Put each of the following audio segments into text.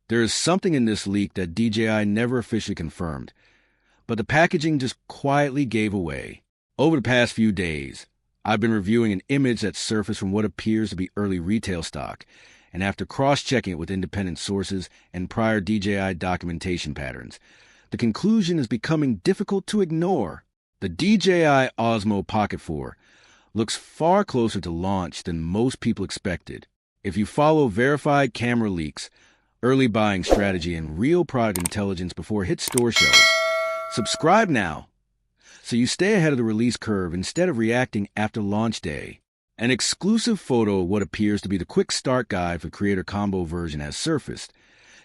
There is something in this leak that DJI never officially confirmed, but the packaging just quietly gave away. Over the past few days, I've been reviewing an image that surfaced from what appears to be early retail stock, and after cross-checking it with independent sources and prior DJI documentation patterns, the conclusion is becoming difficult to ignore. The DJI Osmo Pocket 4 looks far closer to launch than most people expected. If you follow verified camera leaks, early buying strategy, and real product intelligence before it hits store shelves, subscribe now so you stay ahead of the release curve instead of reacting after launch day. An exclusive photo of what appears to be the quick start guide for Creator Combo version has surfaced,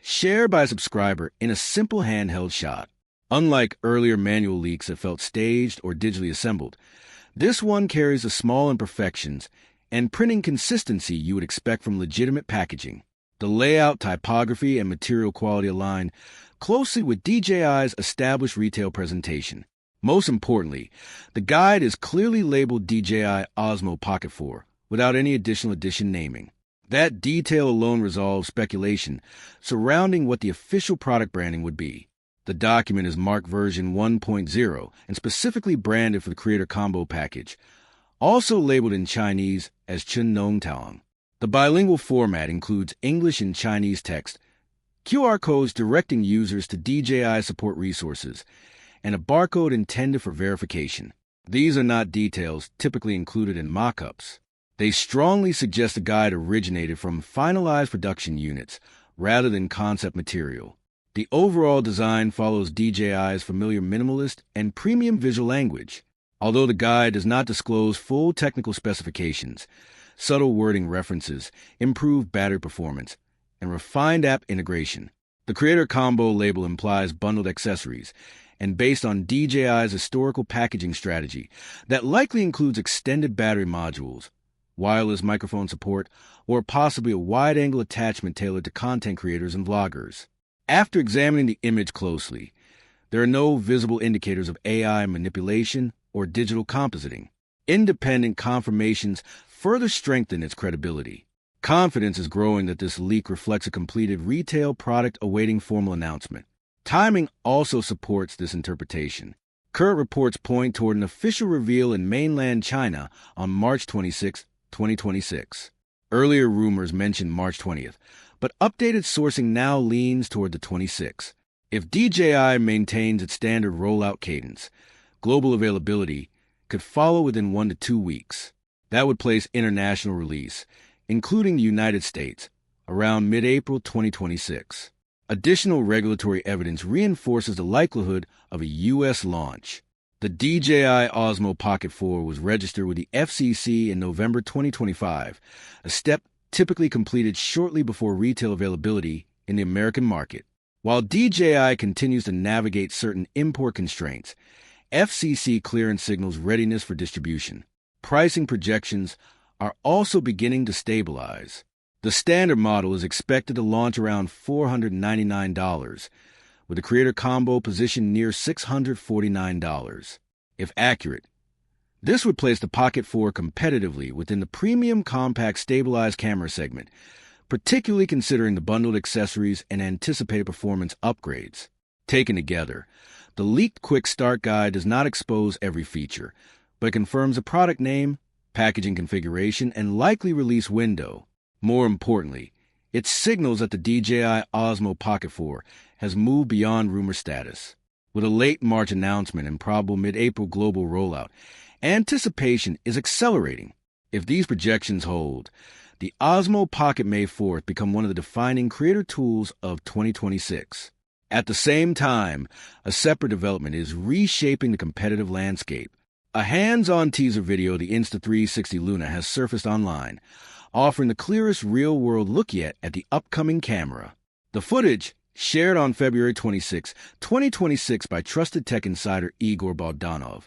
shared by a subscriber in a simple handheld shot. Unlike earlier manual leaks that felt staged or digitally assembled, this one carries the small imperfections and printing consistency you would expect from legitimate packaging. The layout, typography, and material quality align closely with DJI's established retail presentation. Most importantly, the guide is clearly labeled DJI Osmo Pocket 4 without any additional edition naming. That detail alone resolves speculation surrounding what the official product branding would be. The document is marked version 1.0 and specifically branded for the Creator Combo package, also labeled in Chinese as Chun Nong Taong. The bilingual format includes English and Chinese text, QR codes directing users to DJI support resources, and a barcode intended for verification. These are not details typically included in mock-ups. They strongly suggest the guide originated from finalized production units rather than concept material. The overall design follows DJI's familiar minimalist and premium visual language. Although the guide does not disclose full technical specifications, subtle wording references improved battery performance and refined app integration. The Creator Combo label implies bundled accessories, and based on DJI's historical packaging strategy, that likely includes extended battery modules, wireless microphone support, or possibly a wide-angle attachment tailored to content creators and vloggers. After examining the image closely, there are no visible indicators of AI manipulation or digital compositing. Independent confirmations further strengthen its credibility. Confidence is growing that this leak reflects a completed retail product awaiting formal announcement. Timing also supports this interpretation. Current reports point toward an official reveal in mainland China on March 26, 2026. Earlier rumors mentioned March 20th, but updated sourcing now leans toward the 26th. If DJI maintains its standard rollout cadence, global availability could follow within 1 to 2 weeks. That would place international release, including the United States, around mid-April 2026. Additional regulatory evidence reinforces the likelihood of a U.S. launch. The DJI Osmo Pocket 4 was registered with the FCC in November 2025, a step typically completed shortly before retail availability in the American market. While DJI continues to navigate certain import constraints, FCC clearance signals readiness for distribution. Pricing projections are also beginning to stabilize. The standard model is expected to launch around $499, with the Creator Combo positioned near $649. If accurate, this would place the Pocket 4 competitively within the premium compact stabilized camera segment, particularly considering the bundled accessories and anticipated performance upgrades. Taken together, the leaked Quick Start Guide does not expose every feature, but it confirms a product name, packaging configuration, and likely release window. More importantly, it signals that the DJI Osmo Pocket 4 has moved beyond rumor status. With a late March announcement and probable mid-April global rollout, anticipation is accelerating. If these projections hold, the Osmo Pocket May 4th become one of the defining creator tools of 2026. At the same time, a separate development is reshaping the competitive landscape. A hands-on teaser video of the Insta360 Luna has surfaced online, offering the clearest real-world look yet at the upcoming camera. The footage, shared on February 26, 2026 by trusted tech insider Igor Bogdanov,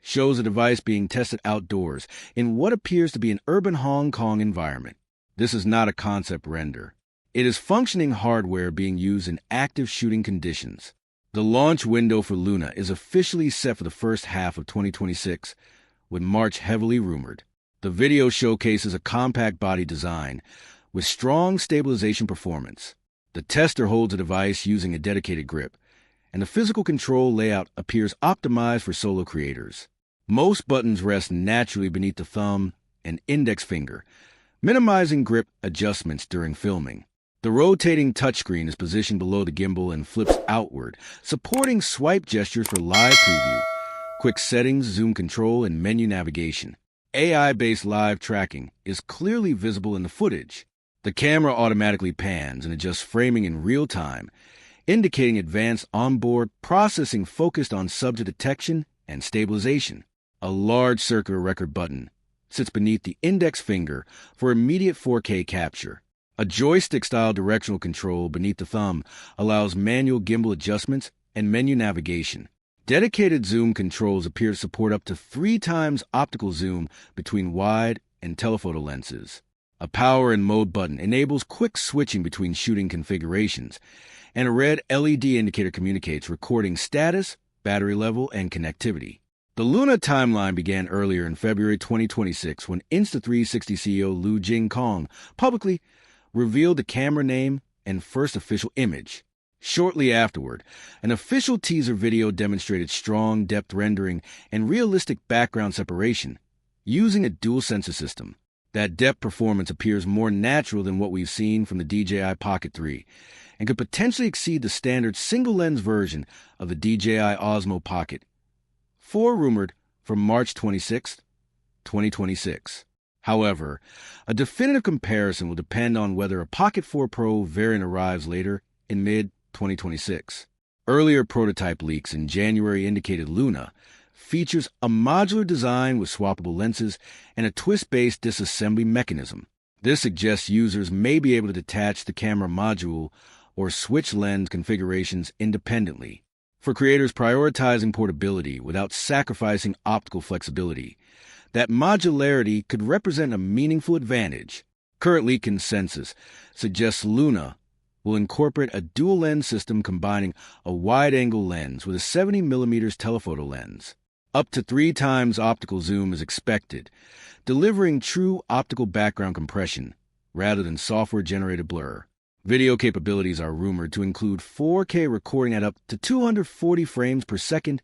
shows the device being tested outdoors in what appears to be an urban Hong Kong environment. This is not a concept render. It is functioning hardware being used in active shooting conditions. The launch window for Luna is officially set for the first half of 2026, with March heavily rumored. The video showcases a compact body design with strong stabilization performance. The tester holds a device using a dedicated grip, and the physical control layout appears optimized for solo creators. Most buttons rest naturally beneath the thumb and index finger, minimizing grip adjustments during filming. The rotating touchscreen is positioned below the gimbal and flips outward, supporting swipe gestures for live preview, quick settings, zoom control, and menu navigation. AI-based live tracking is clearly visible in the footage. The camera automatically pans and adjusts framing in real time, indicating advanced onboard processing focused on subject detection and stabilization. A large circular record button sits beneath the index finger for immediate 4K capture. A joystick-style directional control beneath the thumb allows manual gimbal adjustments and menu navigation. Dedicated zoom controls appear to support up to 3 times optical zoom between wide and telephoto lenses. A power and mode button enables quick switching between shooting configurations, and a red LED indicator communicates recording status, battery level, and connectivity. The Luna timeline began earlier in February 2026 when Insta360 CEO Lu Jingkong publicly revealed the camera name and first official image. Shortly afterward, an official teaser video demonstrated strong depth rendering and realistic background separation using a dual sensor system. That depth performance appears more natural than what we've seen from the DJI Pocket 3 and could potentially exceed the standard single-lens version of the DJI Osmo Pocket 4 rumored for March 26, 2026. However, a definitive comparison will depend on whether a Pocket 4 Pro variant arrives later in mid-2026. Earlier prototype leaks in January indicated Luna features a modular design with swappable lenses and a twist-based disassembly mechanism. This suggests users may be able to detach the camera module or switch lens configurations independently. For creators prioritizing portability without sacrificing optical flexibility, that modularity could represent a meaningful advantage. Current leak consensus suggests Luna will incorporate a dual-lens system combining a wide-angle lens with a 70mm telephoto lens. Up to 3 times optical zoom is expected, delivering true optical background compression rather than software-generated blur. Video capabilities are rumored to include 4K recording at up to 240 frames per second,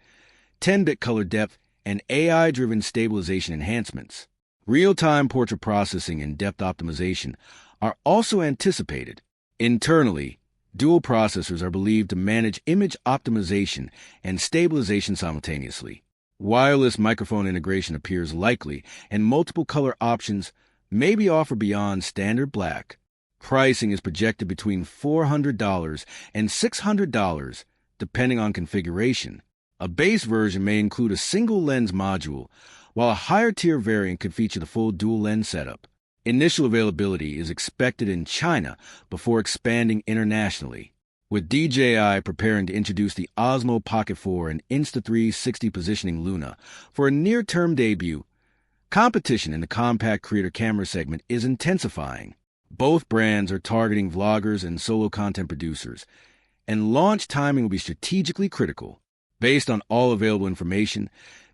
10-bit color depth, and AI-driven stabilization enhancements. Real-time portrait processing and depth optimization are also anticipated. Internally, dual processors are believed to manage image optimization and stabilization simultaneously. Wireless microphone integration appears likely, and multiple color options may be offered beyond standard black. Pricing is projected between $400 and $600, depending on configuration. A base version may include a single lens module, while a higher-tier variant could feature the full dual-lens setup. Initial availability is expected in China before expanding internationally. With DJI preparing to introduce the Osmo Pocket 4 and Insta360 positioning Luna for a near-term debut, competition in the compact creator camera segment is intensifying. Both brands are targeting vloggers and solo content producers, and launch timing will be strategically critical. Based on all available information,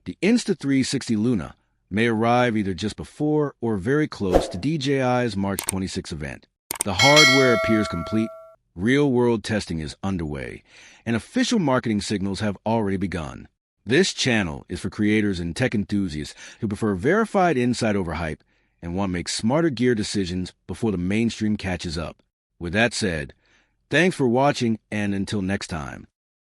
the Insta360 Luna may arrive either just before or very close to DJI's March 26 event. The hardware appears complete, real-world testing is underway, and official marketing signals have already begun. This channel is for creators and tech enthusiasts who prefer verified insight over hype and want to make smarter gear decisions before the mainstream catches up. With that said, thanks for watching, and until next time.